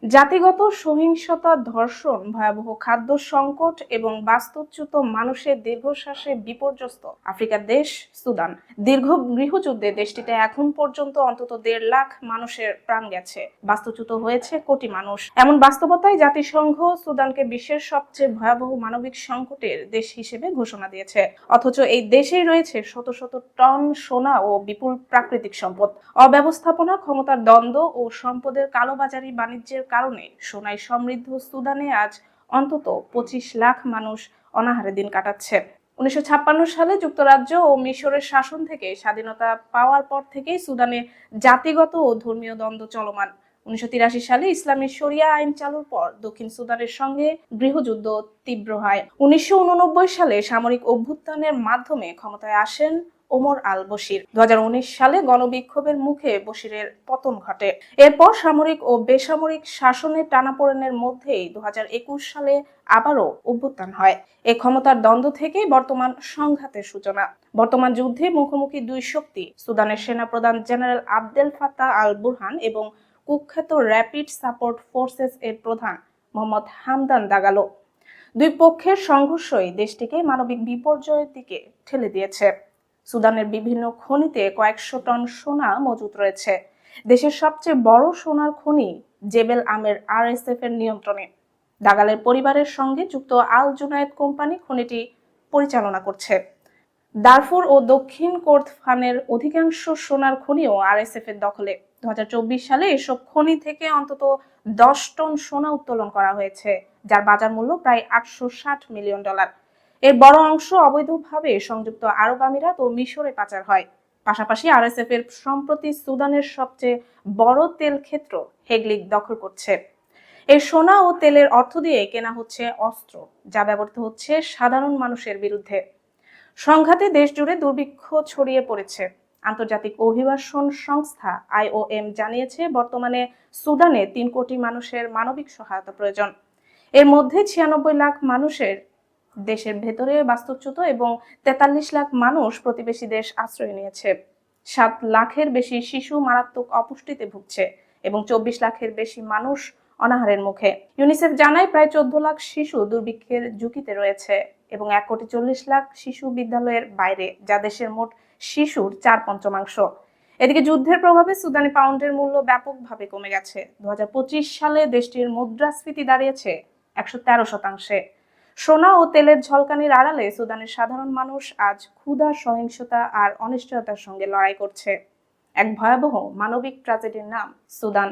জাতিগত সহিংসতা, ধর্ষণ, ভয়াবহ খাদ্য সংকট এবং বাস্তুচ্যুত মানুষের দীর্ঘশ্বাসে বিপর্যস্ত আফ্রিকার দেশ সুদান। দীর্ঘ গৃহযুদ্ধে দেশটিতে এখন পর্যন্ত অন্তত 1.5 লাখ মানুষের প্রাণ গেছে, বাস্তুচ্যুত হয়েছে কোটি মানুষ। এমন বাস্তবতায় জাতিসংঘ সুদানকে বিশ্বের সবচেয়ে ভয়াবহ মানবিক সংকটের দেশ হিসেবে ঘোষণা দিয়েছে। অথচ এই দেশেই রয়েছে শত শত টন সোনা ও বিপুল প্রাকৃতিক সম্পদ। অব্যবস্থাপনা, ক্ষমতার দ্বন্দ্ব ও সম্পদের কালোবাজারি বাণিজ্যের কারণে সোনায় সমৃদ্ধ সুদানে আজ অন্তত 25 লাখ মানুষ অনাহারে দিন কাটাচ্ছে। 1956 সালে যুক্তরাজ্য ও মিশরের শাসন থেকে স্বাধীনতা পাওয়ার পর থেকেই সুদানে জাতিগত ও ধর্মীয় দ্বন্দ্ব চলমান। 1983 সালে ইসলামী শরিয়া আইন চালুর পর দক্ষিণ সুদানের সঙ্গে গৃহযুদ্ধ তীব্র হয়। 1989 সালে সামরিক অভ্যুত্থানের মাধ্যমে ক্ষমতায় আসেন ওমর আল বশির। 2019 সালে গণবিক্ষোভের মুখে বশিরের পতন ঘটে। এরপর সামরিক ও বেসামরিক শাসনের টানাপোড়েনের মধ্যেই 2021 সালে আবারও অভ্যুত্থান হয়। এই ক্ষমতার দ্বন্দ্ব থেকেই বর্তমান সংঘাতের সূচনা। বর্তমান যুদ্ধে মুখোমুখি দুই শক্তি, সুদানের সেনাপ্রধান general Abdel Fattah al Burhan এবং কুখ্যাত র্যাপিড সাপোর্ট ফোর্সেস এর প্রধান মোহাম্মদ হামদান দাগালো। দুই পক্ষের সংঘর্ষই দেশটিকে মানবিক বিপর্যয়ের দিকে ঠেলে দিয়েছে। সুদানের বিভিন্ন খনিতে কয়েকশো টন সোনা মজুত রয়েছে। দেশের সবচেয়ে বড় সোনার খনি জেবেল আমের RSF এর নিয়ন্ত্রণে। দাগালের পরিবারের সঙ্গে যুক্ত আল জুনায়েদ কোম্পানি খনিটি পরিচালনা করছে। দারফুর ও দক্ষিণ কোরদফানের অধিকাংশ সোনার খনিও RSF এর দখলে। 2024 সালে এসব খনি থেকে অন্তত 10 টন সোনা উত্তোলন করা হয়েছে, যার বাজার মূল্য প্রায় $860 মিলিয়ন। এর বড় অংশ অবৈধভাবে সংযুক্ত আরব আমিরাত ও মিশরে পাচার হয়। পাশাপাশি RSF এর সম্প্রতি সুদানের সবচেয়ে বড় তেল ক্ষেত্র হেগলিক দখল করছে। এই সোনা ও তেলের অর্থ দিয়ে কেনা হচ্ছে অস্ত্র, যা ব্যবহৃত হচ্ছে সাধারণ মানুষের বিরুদ্ধে। সংঘাতে দেশ জুড়ে দুর্ভিক্ষ ছড়িয়ে পড়েছে। আন্তর্জাতিক অভিবাসন সংস্থা IOM জানিয়েছে বর্তমানে সুদানে 3 কোটি মানুষের মানবিক সহায়তা প্রয়োজন। এর মধ্যে 96 লাখ মানুষের দেশের ভেতরে বাস্তুচ্যুত এবং 43 লাখ মানুষ প্রতিবেশী দেশ আশ্রয় নিয়েছে। 7 লাখের বেশি শিশু মারাত্মক অপুষ্টিতে ভুগছে এবং 24 লাখের বেশি মানুষ অনাহারের মুখে। ইউনিসেফ জানায় প্রায় 14 লাখ শিশু দুর্ভিক্ষের ঝুঁকিতে রয়েছে এবং 1,40,00,000 শিশু বিদ্যালয়ের বাইরে, যা দেশের মোট শিশুর 4/5। এদিকে যুদ্ধের প্রভাবে সুদানি পাউন্ডের মূল্য ব্যাপকভাবে কমে গেছে। 2025 সালে দেশটির মুদ্রাস্ফীতি দাঁড়িয়েছে 113%। সোনা ও তেলের ঝলকানির আড়ালে সুদানের সাধারণ মানুষ আজ ক্ষুধা, সহিংসতা আর অনিশ্চয়তার সঙ্গে লড়াই করছে। এক ভয়াবহ মানবিক ট্র্যাজেডির নাম সুদান।